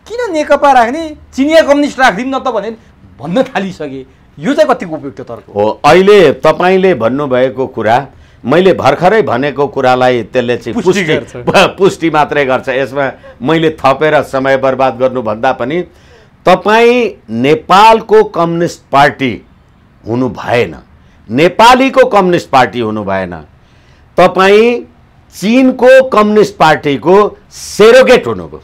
किन नेकपा राख्ने, चिनिया कम्युनिस्ट राख्दिन न त भनेर भन्न थालिसके। यो चाहिँ कतिको उपयुक्त तर्क हो? अहिले तपाईँले भन्नुभएको कुरा मैले भर्खरै भनेको कुरालाई त्यसले चाहिँ पुष्टि मात्रै गर्छ। यसमा मैले थपेर समय बर्बाद गर्नुभन्दा पनि तपाईँ नेपालको कम्युनिस्ट पार्टी हुनु भएन, नेपालीको कम्युनिस्ट पार्टी हुनु भएन, तपाईँ चीनको कम्युनिस्ट पार्टीको सेरोगेट हुनुभयो।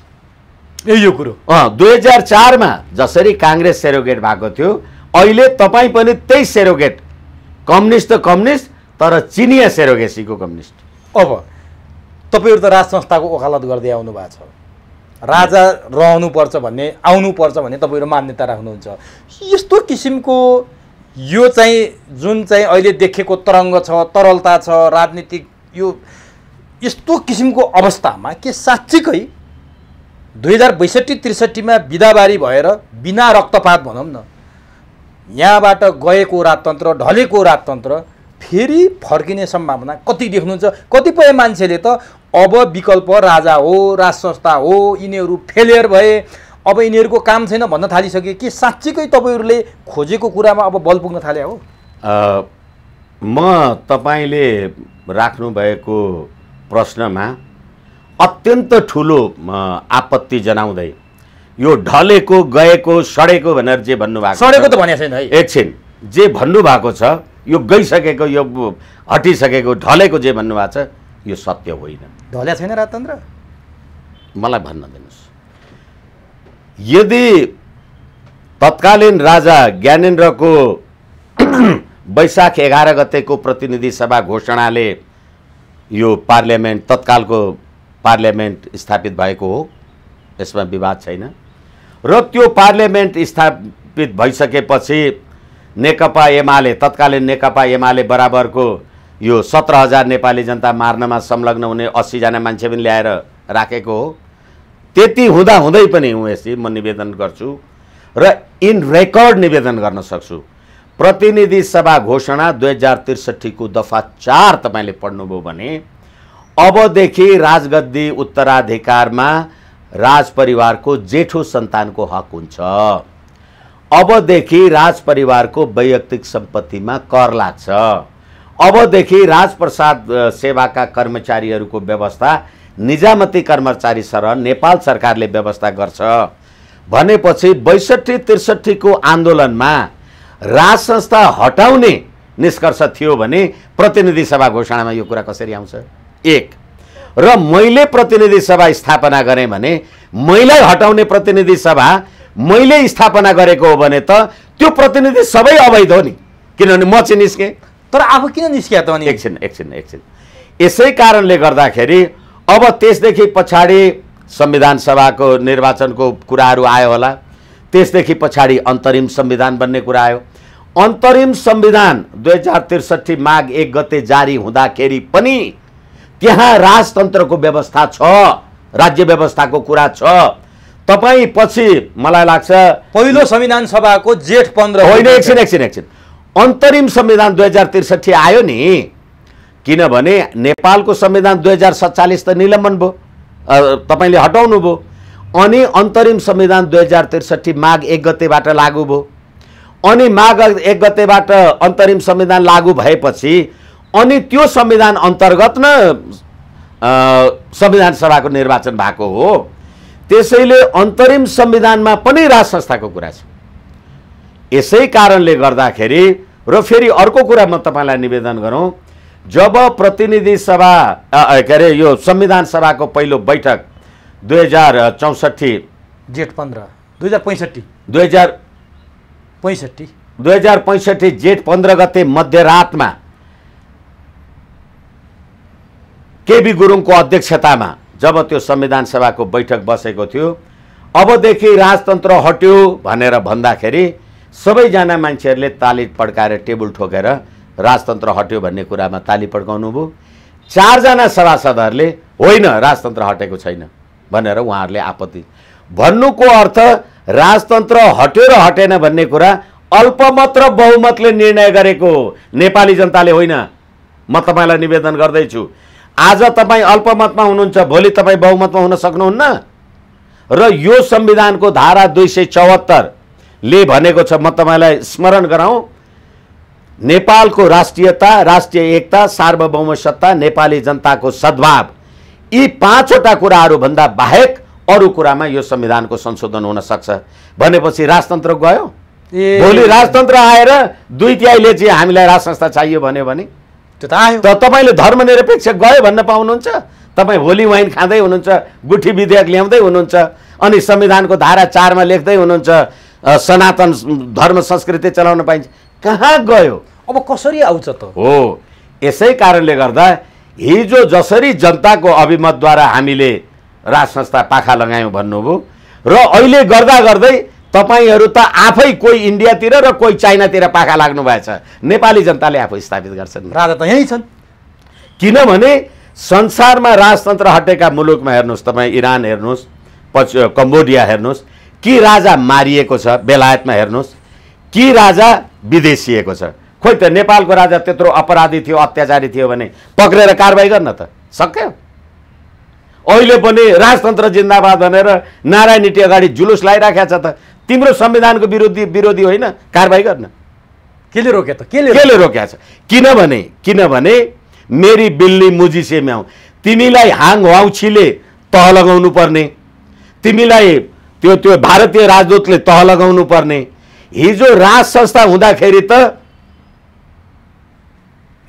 यो कुरो 2004 मा जसरी काङ्ग्रेस सेरोगेट भएको थियो, अहिले तपाईँ पनि त्यही सेरोगेट, कम्युनिस्ट त कम्युनिस्ट तर चिनिया सेरोगेसीको कम्युनिस्ट। अब तपाईँहरू त राज संस्थाको वकालत गर्दै आउनु भएको छ, राजा रहनुपर्छ भन्ने, आउनुपर्छ भन्ने तपाईँहरू मान्यता राख्नुहुन्छ। यस्तो किसिमको यो चाहिँ जुन चाहिँ अहिले देखेको तरङ्ग छ, तरलता छ, राजनीतिक यो यस्तो किसिमको अवस्थामा के साँच्चीकै 2062-63 मा बिदाबारी भएर बिना रक्तपात भनौँ न यहाँबाट गएको राजतन्त्र, ढलेको राजतन्त्र फेरि फर्किने सम्भावना कति देख्नुहुन्छ? कतिपय मान्छेले त अब विकल्प राजा हो, राज संस्था हो, यिनीहरू फेलियर भए, अब यिनीहरूको काम छैन भन्न थालिसके। के साँच्चीकै तपाईँहरूले खोजेको कुरामा अब बल पुग्न थाले हो? म तपाईँले राख्नुभएको प्रश्नमा अत्यन्त ठुलो आपत्ति जनाउँदै यो ढलेको, गएको, सडेको भनेर जे भन्नुभएको, सडेको त भनेको छैन है, एकछिन, जे भन्नुभएको छ यो गइसकेको, यो हटिसकेको, ढलेको जे भन्नुभएको छ यो सत्य होइन। ढल्या छैन राजतन्त्र? मलाई भन्न दिनुहोस्, यदि तत्कालीन राजा ज्ञानेन्द्रको वैशाख 11 गतेको प्रतिनिधि सभा घोषणाले यो पार्लियामेन्ट, तत्कालको पार्लियामेन्ट स्थापित भएको हो, यसमा विवाद छैन। र त्यो पार्लियामेन्ट स्थापित भइसकेपछि नेकपा एमाले, तत्कालीन नेकपा एमाले बराबरको यो 17,000 नेपाली जनता मार्नमा संलग्न हुने 80 जना मान्छे पनि ल्याएर राखेको हो। त्यति हुँदै पनि उहाँसी म निवेदन गर्छु र इन रेकर्ड निवेदन गर्न सक्छु, प्रतिनिधि सभा घोषणा 2063 को दफा 4 तपाईले पढ्नुभयो भने अबदेखि राजगद्दी उत्तराधिकारमा राज परिवारको जेठो सन्तानको हक हुन्छ। अबदेखि राज परिवारको वैयक्तिक सम्पत्तिमा कर लाग्छ। अबदेखि राजप्रसाद सेवाका कर्मचारीहरूको व्यवस्था निजामती कर्मचारी सरह नेपाल सरकारले व्यवस्था गर्छ भनेपछि 62-63 को आन्दोलनमा राज संस्था हटाउने निष्कर्ष थियो भने प्रतिनिधि सभा घोषणामा यो कुरा कसरी आउँछ? एक, र मैले प्रतिनिधि सभा स्थापना गरेँ भने मैले हटाउने प्रतिनिधि सभा मैले स्थापना गरेको हो भने त त्यो प्रतिनिधि सबै अवैध हो नि, किनभने म चाहिँ निस्के। तर अब किन निस्किया त अनि? एकछिन यसै कारणले गर्दाखेरि अब त्यसदेखि पछाडि संविधान सभाको निर्वाचनको कुराहरू आयो होला, त्यसदेखि पछाडि अन्तरिम संविधान बन्ने कुरा आयो। अन्तरिम संविधान 2063 माघ 1 गते जारी हुँदाखेरि पनि त्यहाँ राजतन्त्रको व्यवस्था छ, राज्य व्यवस्थाको कुरा छ। तपाईँ पछि मलाई लाग्छ पहिलो संविधान सभाको जेठ 15 होइन, एकछिन अन्तरिम संविधान 2063 आयो नि, किनभने नेपालको संविधान 2047 त निलम्बन भयो, तपाईले हटाउनु भयो, अनि अन्तरिम संविधान 2063 माघ 1 गतेबाट लागू भयो। अनि माघ 1 गतेबाट अन्तरिम संविधान लागू भएपछि अनि त्यो संविधान अन्तर्गत न संविधान सभाको निर्वाचन भएको हो। त्यसैले अन्तरिम संविधानमा पनि राज संस्थाको कुरा छ। यसै कारणले गर्दाखेरि र फेरि अर्को कुरा म तपाईलाई निवेदन गरौँ, जब प्रतिनिधि सभा के अरे यो संविधान सभाको पहिलो बैठक 2064 जेठ 15 2065 2065 जेठ 15 गते मध्यरातमा केबी गुरुङको अध्यक्षतामा जब त्यो संविधान सभाको बैठक बसेको थियो, अबदेखि राजतन्त्र हट्यो भनेर भन्दाखेरि सबैजना मान्छेहरूले ताली पड्काएर टेबल ठोकेर राजतन्त्र हट्यो भन्ने कुरामा ताली पड्काउनु भयो। 4 जना सभासदहरूले होइन राजतन्त्र हटेको छैन भनेर उहाँहरूले आपत्ति भन्नुको अर्थ राजतन्त्र हट्यो र हटेन भन्ने कुरा अल्पमत र बहुमतले निर्णय गरेको नेपाली जनताले होइन। म तपाईलाई निवेदन गर्दैछु, आज तपाईँ अल्पमतमा हुनुहुन्छ, भोलि तपाईँ बहुमतमा हुन सक्नुहुन्न। र यो संविधानको धारा 274 ले भनेको छ, म तपाईलाई स्मरण गराउँ, नेपालको राष्ट्रियता, राष्ट्रिय एकता, सार्वभौम सत्ता, नेपाली जनताको सद्भाव, यी 5 वटा कुराहरू भन्दा बाहेक अरू कुरामा यो संविधानको संशोधन हुन सक्छ भनेपछि राजतन्त्र गयो। भोलि राजतन्त्र आएर 2/3 चाहिँ हामीलाई राज संस्था चाहियो भन्यो भने त्यो त आयो। त तपाईँले धर्मनिरपेक्ष गयो भन्न पाउनुहुन्छ? तपाईँ भोलि वाइन खाँदै हुनुहुन्छ, गुठी विधेयक ल्याउँदै हुनुहुन्छ, अनि संविधानको धारा 4 मा लेख्दै हुनुहुन्छ सनातन धर्म संस्कृति चलाउन पाइन्छ। कहाँ गयो? अब कसरी आउँछ त? हो, यसै कारणले गर्दा हिजो जसरी जनताको अभिमतद्वारा हामीले राज संस्था पाखा लगायौँ भन्नुभयो र अहिले गर्दा गर्दै तपाईहरू त आफै कोही इन्डियातिर र कोही चाइनातिर पाखा लाग्नु भएछ। नेपाली जनताले आफै स्थापित गर्छन्। राजा त यहीँ छन्। किनभने संसारमा राजतन्त्र हटेका मुलुकमा हेर्नुहोस्, तपाईँ इरान हेर्नुहोस्, कम्बोडिया हेर्नुहोस्, कि राजा मारिएको छ, बेलायतमा हेर्नुहोस् कि राजा विदेशिएको छ। खोइ त नेपालको राजा त्यत्रो अपराधी थियो, अत्याचारी थियो भने पक्रेर कारबाही गर्न त सक्यो? अहिले पनि राजतन्त्र जिन्दाबाद भनेर नारायण नीति अगाडि जुलुस लगाइराखेको छ त। तिम्रो संविधानको विरोधी होइन कारबाही गर्न? केले रोक्यो त? केले रोकेको छ? किनभने मेरी बिल्ली मुजी से म्याउ, तिमीलाई हाङ वाउछीले तह लगाउनु पर्ने, तिमीलाई त्यो भारतीय राजदूतले तह लगाउनु पर्ने। हिजो राज संस्था हुँदाखेरि त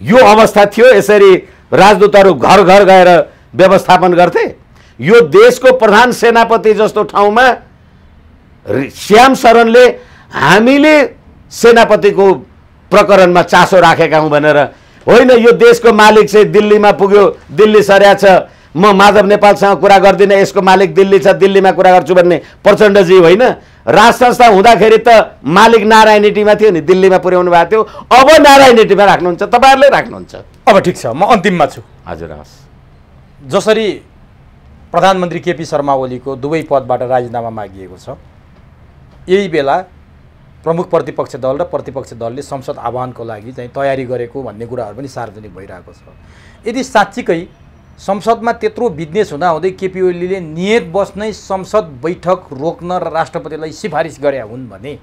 यो अवस्था थियो। यसरी राजदूतहरू घर घर गएर व्यवस्थापन गर्थे। यो देशको प्रधान सेनापति जस्तो ठाउँमा श्याम शरणले हामीले सेनापतिको प्रकरणमा चासो राखेका हौँ भनेर होइन, यो देशको मालिक चाहिँ दिल्लीमा पुग्यो, दिल्ली सर्या छ, म माधव नेपालसँग कुरा गर्दिनँ, यसको मालिक दिल्ली छ, दिल्लीमा कुरा गर्छु भन्ने प्रचण्डजी होइन। राज संस्था हुँदाखेरि त मालिक नारायण नीतिमा थियो नि, दिल्लीमा पुर्याउनु भएको थियो। अब नारायण नीतिमा राख्नुहुन्छ, तपाईँहरूले राख्नुहुन्छ। अब ठिक छ, म अन्तिममा छु। हजुर, हस्। जसरी प्रधानमन्त्री केपी शर्मा ओलीको दुवै पदबाट राजीनामा मागिएको छ, यही बेला प्रमुख प्रतिपक्ष दल र प्रतिपक्ष दलले संसद आह्वानको लागि चाहिँ तयारी गरेको भन्ने कुराहरू पनि सार्वजनिक भइरहेको छ। यदि साँच्चीकै संसदमा त्यत्रो बिजनेस हुँदाहुँदै केपी ओलीले नियत बस्नै संसद बैठक रोक्न र राष्ट्रपतिलाई सिफारिस गरे हुन् भने,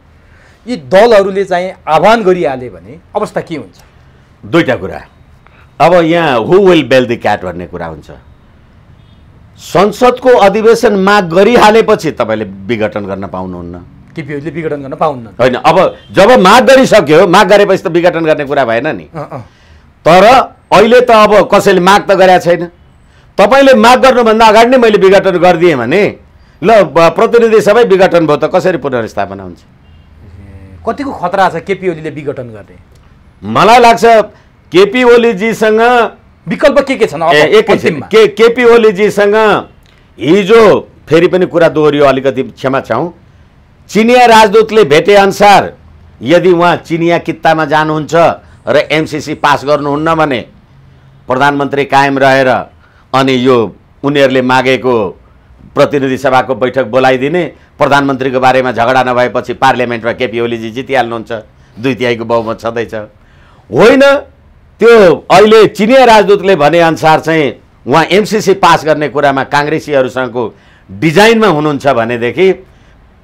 यी दलहरूले चाहिँ आह्वान गरिहाले भने अवस्था के हुन्छ? दुईटा कुरा। अब यहाँ हु विल बेल द क्याट भन्ने कुरा हुन्छ। संसदको अधिवेशन माग गरिहालेपछि तपाईँले विघटन गर्न पाउनुहुन्न। केपी ओलीले विघटन गर्न पाउन्न होइन। अब जब माग गरिसक्यो, माग गरेपछि त विघटन गर्ने कुरा भएन नि। तर अहिले त अब कसैले माग त गरेका छैन। तपाईँले माग गर्नुभन्दा अगाडि नै मैले विघटन गरिदिएँ भने ल प्रतिनिधि सबै विघटन भयो त कसरी पुनर्स्थापना हुन्छ? कतिको खतरा छ केपी ओलीले विघटन गर्ने? मलाई लाग्छ केपी ओलीजीसँग विकल्प के छन्? केपी ओलीजीसँग हिजो फेरि पनि कुरा दोहोरियो, अलिकति क्षमा चाहौँ। चिनिया राजदूतले भेटे अनुसार यदि उहाँ चिनिया कित्तामा जानुहुन्छ र एमसीसी पास गर्नुहुन्न भने प्रधानमन्त्री कायम रहेर अनि यो उनीहरूले मागेको प्रतिनिधि सभाको बैठक बोलाइदिने, प्रधानमन्त्रीको बारेमा झगडा नभएपछि पार्लियामेन्टमा केपी ओलीजी जितिहाल्नुहुन्छ, 2/3 बहुमत छँदैछ। होइन, त्यो अहिले चिनिया राजदूतले भनेअनुसार चाहिँ उहाँ एमसीसी पास गर्ने कुरामा काङ्ग्रेसीहरूसँगको डिजाइनमा हुनुहुन्छ भनेदेखि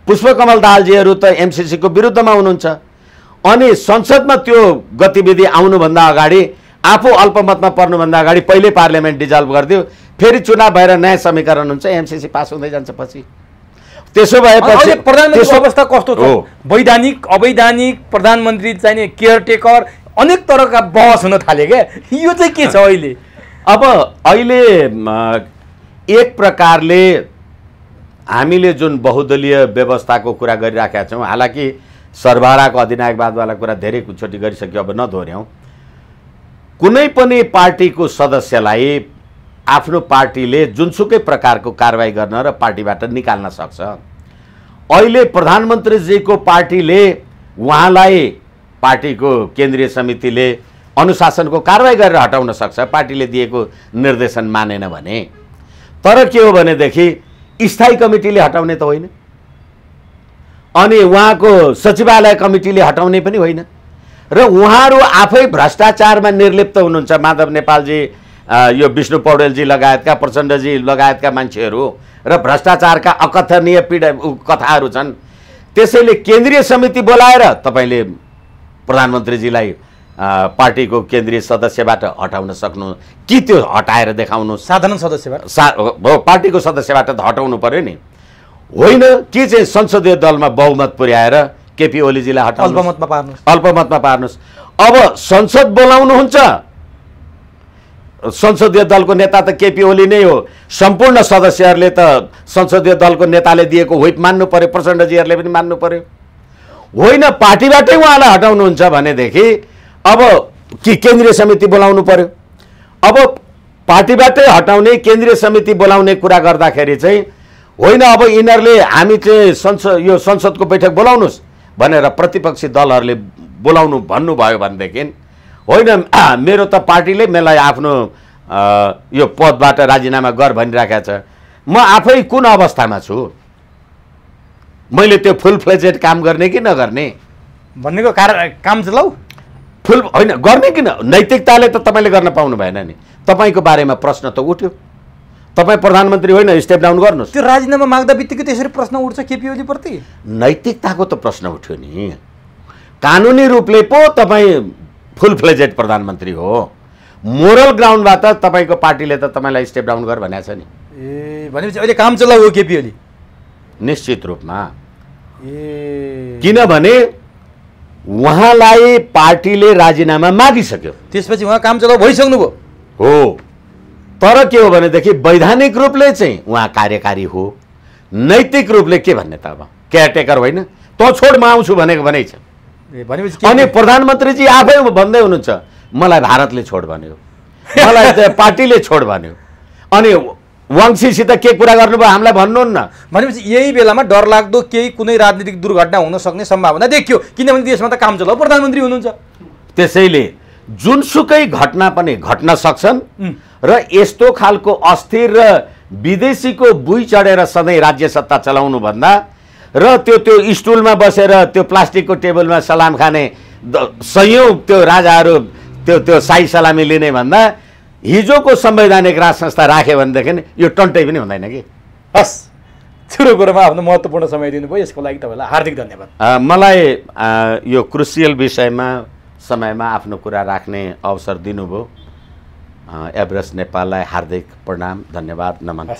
पुष्पकमल दाहालजीहरू त एमसीसीको विरुद्धमा हुनुहुन्छ। अनि संसदमा त्यो गतिविधि आउनुभन्दा अगाडि, आफू अल्पमतमा पर्नुभन्दा अगाडि पहिले पार्लियामेन्ट डिजल्भ गरिदियो, फेरि चुनाव भएर नयाँ समीकरण हुन्छ, एमसीसी पास हुँदै जान्छ। पछि त्यसो भएपछि प्रधानमन्त्रीको अवस्था कस्तो छ? वैधानिक अवैधानिक प्रधानमन्त्री चाहिने केयरटेकर अनेक तरहका बहस हुन थाले क्या। यो चाहिँ के छ अहिले? अब अहिले एक प्रकारले हामीले जुन बहुदलीय व्यवस्थाको कुरा गरिराखेका छौँ, हालाकि सर्वहाराको अधिनायकवादवाला कुरा धेरै कुचोटी गरिसक्यो, अब नदोहोऱ्याउँ। कुनै पनि पार्टीको सदस्यलाई आफ्नो पार्टीले जुनसुकै प्रकारको कारबाही गर्न र पार्टीबाट निकाल्न सक्छ। अहिले प्रधानमन्त्रीजीको पार्टीले उहाँलाई पार्टीको केन्द्रीय समितिले अनुशासनको कारबाही गरेर हटाउन सक्छ, पार्टीले दिएको निर्देशन मानेन भने। तर के हो भनेदेखि स्थायी कमिटीले हटाउने त होइन, अनि उहाँको सचिवालय कमिटीले हटाउने पनि होइन, र उहाँहरू आफै भ्रष्टाचारमा निर्लिप्त हुनुहुन्छ। माधव नेपालजी, यो विष्णु पौडेलजी लगायतका, प्रचण्डजी लगायतका मान्छेहरू र भ्रष्टाचारका अकथनीय कथाहरू छन्। त्यसैले केन्द्रीय समिति बोलाएर तपाईँले प्रधानमन्त्रीजीलाई पार्टीको केन्द्रीय सदस्यबाट हटाउन सक्नु कि त्यो हटाएर देखाउनु साधारण सदस्यबाट पार्टीको सदस्यबाट त हटाउनु पर्यो नि होइन कि चाहिँ संसदीय दलमा बहुमत पुर्याएर केपी ओलीजीलाई हटाउनु अल्पमतमा पार्नुहोस् अब संसद बोलाउनुहुन्छ संसदीय दलको नेता त केपी ओली नै हो सम्पूर्ण सदस्यहरूले त संसदीय दलको नेताले दिएको व्हिप मान्नु पर्यो प्रचण्डजीहरूले पनि मान्नु पर्यो होइन पार्टीबाटै उहाँलाई हटाउनुहुन्छ भनेदेखि अब कि केन्द्रीय समिति बोलाउनु पर्यो अब पार्टीबाटै हटाउने केन्द्रीय समिति बोलाउने कुरा गर्दाखेरि चाहिँ होइन अब यिनीहरूले हामी चाहिँ यो संसदको बैठक बोलाउनुहोस् भनेर प्रतिपक्षी दलहरूले बोलाउनु भन्नुभयो भनेदेखि होइन मेरो त पार्टीले मलाई आफ्नो यो पदबाट राजीनामा गर भनिराखेको छ म आफै कुन अवस्थामा छु मैले त्यो फुल फ्लेजेड काम गर्ने कि नगर्ने भन्नेको काम चलाऊ फुल होइन गर्ने किन नैतिकताले त तपाईँले गर्न पाउनु भएन नि तपाईँको बारेमा प्रश्न त उठ्यो तपाईँ प्रधानमन्त्री होइन स्टेप डाउन गर्नुहोस् त्यो राजीनामा माग्दा बित्तिकै त्यसरी प्रश्न उठ्छ केपी ओलीप्रति नैतिकताको त प्रश्न उठ्यो नि कानुनी रूपले पो तपाईँ फुल फ्लेजेड प्रधानमन्त्री हो मोरल ग्राउन्डबाट तपाईँको पार्टीले त तपाईँलाई स्टेप डाउन गर भनेको छ नि ए भनेपछि अहिले काम चलाउ हो केपी ओली निश्चित रूपमा किनभने उहाँलाई पार्टीले राजीनामा मागिसक्यो त्यसपछि उहाँ काम चलाउ भइसक्नुभयो हो तर के हो भनेदेखि वैधानिक रूपले चाहिँ उहाँ कार्यकारी हो नैतिक रूपले के भन्ने त अब केयरटेकर होइन त छोड म आउँछु भनेको भनै छ अनि प्रधानमन्त्रीजी आफै भन्दै हुनुहुन्छ मलाई भारतले छोड भन्यो मलाई पार्टीले छोड भन्यो अनि वाङसीसित के कुरा गर्नुभयो हामीलाई भन्नुहुन्न भनेपछि यही बेलामा डरलाग्दो केही कुनै राजनीतिक दुर्घटना हुन सक्ने सम्भावना देखियो किनभने देशमा त काम चलाउ प्रधानमन्त्री हुनुहुन्छ त्यसैले जुनसुकै घटना पनि घट्न सक्छन् र यस्तो खालको अस्थिर र विदेशीको बुई चढेर सधैँ राज्य सत्ता चलाउनु भन्दा र त्यो स्टुलमा बसेर त्यो प्लास्टिकको टेबलमा सलाम खाने सयौं त्यो राजाहरू त्यो साई सलामी लिने भन्दा हिजोको संवैधानिक राज संस्था राख्यो भनेदेखि यो टन्टै पनि हुँदैन कि हस् छिटो कुरोमा आफ्नो महत्त्वपूर्ण समय दिनुभयो यसको लागि तपाईँलाई हार्दिक धन्यवाद मलाई यो क्रुसियल विषयमा समयमा आफ्नो कुरा राख्ने अवसर दिनुभयो एभरेस्ट नेपाललाई हार्दिक प्रणाम धन्यवाद नमन